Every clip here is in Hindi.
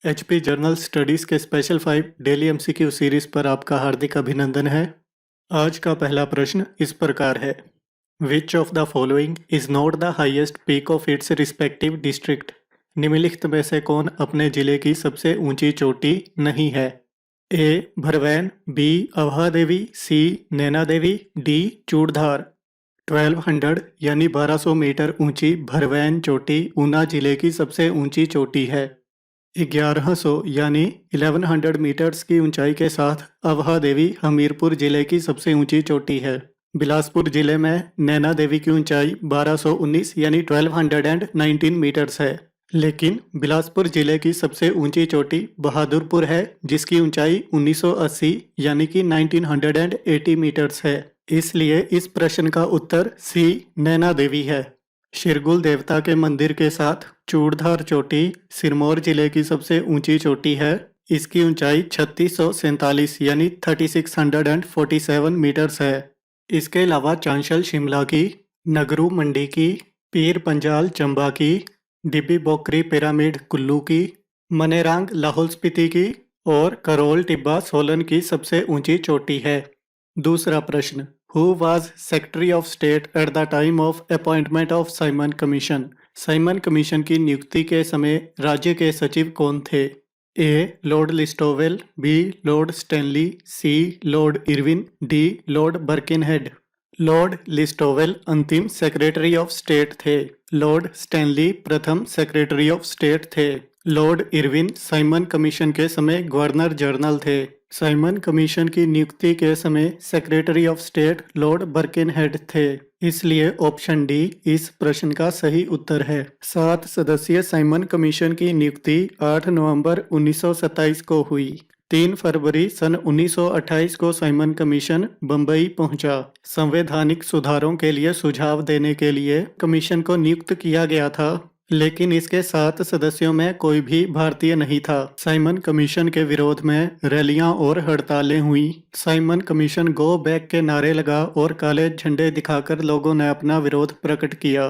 एचपी जर्नल स्टडीज़ के स्पेशल 5 डेली एमसीक्यू सीरीज़ पर आपका हार्दिक अभिनंदन है। आज का पहला प्रश्न इस प्रकार है। Which of the following is not the highest peak of its respective district? निम्नलिखित में से कौन अपने जिले की सबसे ऊंची चोटी नहीं है? ए भरवैन, बी अभा देवी, सी नैना देवी, डी चूड़धार। 1200 यानी 1200 मीटर ऊंची भरवैन चोटी ऊना जिले की सबसे ऊंची चोटी है। 1100 यानी 1100 मीटर्स की ऊंचाई के साथ अवहा देवी हमीरपुर जिले की सबसे ऊंची चोटी है। बिलासपुर जिले में नैना देवी की ऊंचाई 1219 यानी 1219 मीटर्स है। लेकिन बिलासपुर जिले की सबसे ऊंची चोटी बहादुरपुर है, जिसकी ऊंचाई 1980 यानी कि 1980 मीटर्स है। इसलिए इस प्रश्न का उत्तर सी नैना देवी है। शिरगुल देवता के मंदिर के साथ चूड़धार चोटी सिरमौर जिले की सबसे ऊंची चोटी है। इसकी ऊंचाई 3647 यानी 3647 मीटर्स है। इसके अलावा चांशल शिमला की, नगरू मंडी की, पीर पंजाल चंबा की, डिब्बी बोकरी पिरामिड कुल्लू की, मनेरांग लाहौल स्पीति की और करोल टिब्बा सोलन की सबसे ऊंची चोटी है। दूसरा प्रश्न, who was secretary of state at the time of appointment of Simon Commission? Simon Commission की नियुक्ति के समय राज्य के सचिव कौन थे? A Lord Listowel, B Lord Stanley, C Lord Irwin, D Lord Birkenhead. Lord Listowel अंतिम सेक्रेटरी ऑफ स्टेट थे। लॉर्ड स्टैनली प्रथम सेक्रेटरी ऑफ स्टेट थे। लॉर्ड इरविन साइमन कमीशन के समय गवर्नर जनरल थे। साइमन कमीशन की नियुक्ति के समय सेक्रेटरी ऑफ स्टेट लॉर्ड बर्किनहेड थे। इसलिए ऑप्शन डी इस प्रश्न का सही उत्तर है। 7 सदस्यीय साइमन कमीशन की नियुक्ति 8 नवंबर 1927 को हुई। 3 फरवरी सन 1928 को साइमन कमीशन बंबई पहुंचा। संवैधानिक सुधारों के लिए सुझाव देने के लिए कमीशन को नियुक्त किया गया था, लेकिन इसके 7 सदस्यों में कोई भी भारतीय नहीं था। साइमन कमीशन के विरोध में रैलियां और हड़तालें हुई। साइमन कमीशन गो बैक के नारे लगा और काले झंडे दिखाकर लोगों ने अपना विरोध प्रकट किया।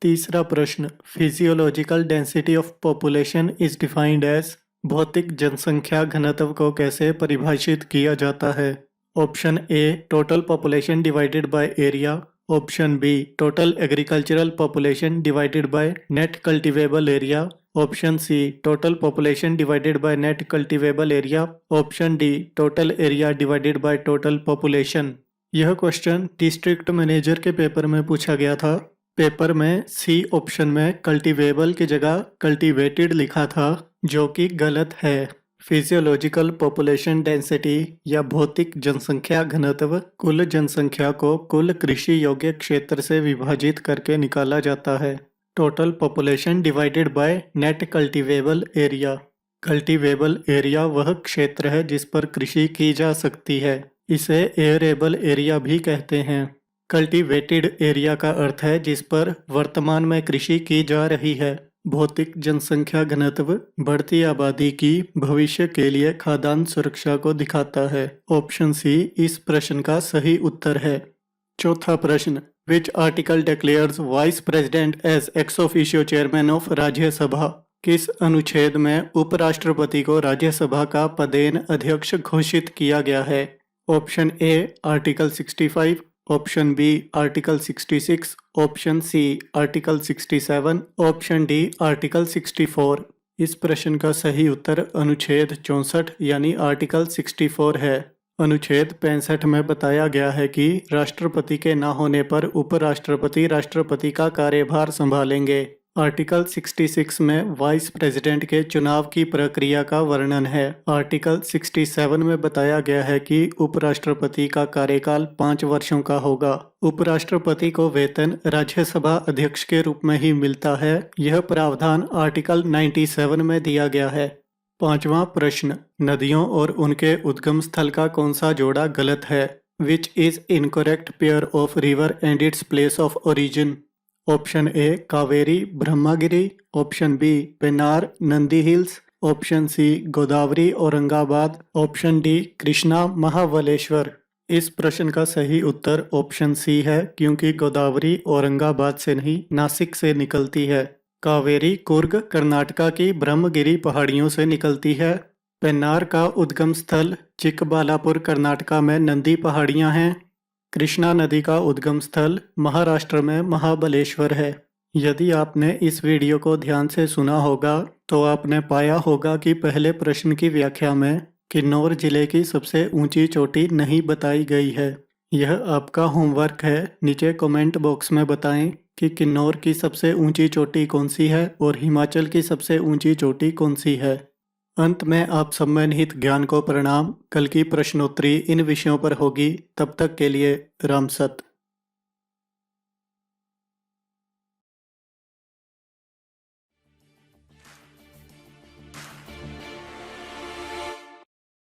तीसरा प्रश्न, physiological density of population is defined as? भौतिक जनसंख्या घनत्व को कैसे परिभाषित किया जाता है? Option A total population divided by area, option B total agricultural population divided by net cultivable area, option C total population divided by net cultivable area, option D total area divided by total population. यह क्वेश्चन डिस्ट्रिक्ट मैनेजर के पेपर में पूछा गया था। पेपर में सी ऑप्शन में कल्टीवेबल की जगह कल्टीवेटेड लिखा था, जो कि गलत है। फिजियोलॉजिकल पॉपुलेशन डेंसिटी या भौतिक जनसंख्या घनत्व कुल जनसंख्या को कुल कृषि योग्य क्षेत्र से विभाजित करके निकाला जाता है। Total population divided by net cultivable area. Cultivable area वह क्षेत्र है जिस पर कृषि की जा सकती है। इसे एयरेबल एरिया भी कहते हैं। कल्टीवेटेड एरिया का अर्थ है जिस पर वर्तमान में कृषि की जा रही है। भौतिक जनसंख्या घनत्व बढ़ती आबादी की भविष्य के लिए खाद्यान्न सुरक्षा को दिखाता है। ऑप्शन सी इस प्रश्न का सही उत्तर है। चौथा प्रश्न, which article declares vice president as ex officio chairman of Rajya Sabha? किस अनुच्छेद में उपराष्ट्रपति को राज्यसभा का पदेन अध्यक्ष घोषित किया गया है? Option A article 65, option B article 66, option C article 67, option D article 64। इस प्रश्न का सही उत्तर अनुच्छेद 64 यानी आर्टिकल 64 है। अनुच्छेद 65 में बताया गया है कि राष्ट्रपति के न होने पर उपराष्ट्रपति राष्ट्रपति का कार्यभार संभालेंगे। आर्टिकल 66 में वाइस प्रेसिडेंट के चुनाव की प्रक्रिया का वर्णन है। आर्टिकल 67 में बताया गया है कि उपराष्ट्रपति का कार्यकाल 5 वर्षों का होगा। उपराष्ट्रपति को वेतन राज्यसभा अध्यक्ष के रूप में ही मिलता है। यह प्रावधान आर्टिकल 97 में दिया गया है। पांचवा प्रश्न, नदियों और उनके उद्गम स्थल का कौन सा जोड़ा गलत है? Which is incorrect pair of river and its place of origin? Option A Kaveri Brahmagiri, option B Penner Nandi Hills, option C Godavari Aurangabad, option D Krishna Mahabaleshwar. इस प्रश्न का सही उत्तर ऑप्शन सी है, क्योंकि गोदावरी औरंगाबाद से नहीं नासिक से निकलती है। कावेरी कुर्ग कर्नाटका की ब्रह्मगिरी पहाड़ियों से निकलती है। पेन्नार का उद्गम स्थल चिकबालापुर कर्नाटका में नंदी पहाड़ियां हैं। कृष्णा नदी का उद्गम स्थल महाराष्ट्र में महाबलेश्वर है। यदि आपने इस वीडियो को ध्यान से सुना होगा तो आपने पाया होगा कि पहले प्रश्न की व्याख्या में किन्नौर जिले की सबसे ऊंची चोटी नहीं बताई गई है। यह आपका होमवर्क है। नीचे कमेंट बॉक्स में बताएं कि किन्नौर की सबसे ऊंची चोटी कौन सी है और हिमाचल की सबसे ऊंची चोटी कौन सी है। अंत में आप सब में निहित ज्ञान को प्रणाम। कल की प्रश्नोत्तरी इन विषयों पर होगी। तब तक के लिए राम सत।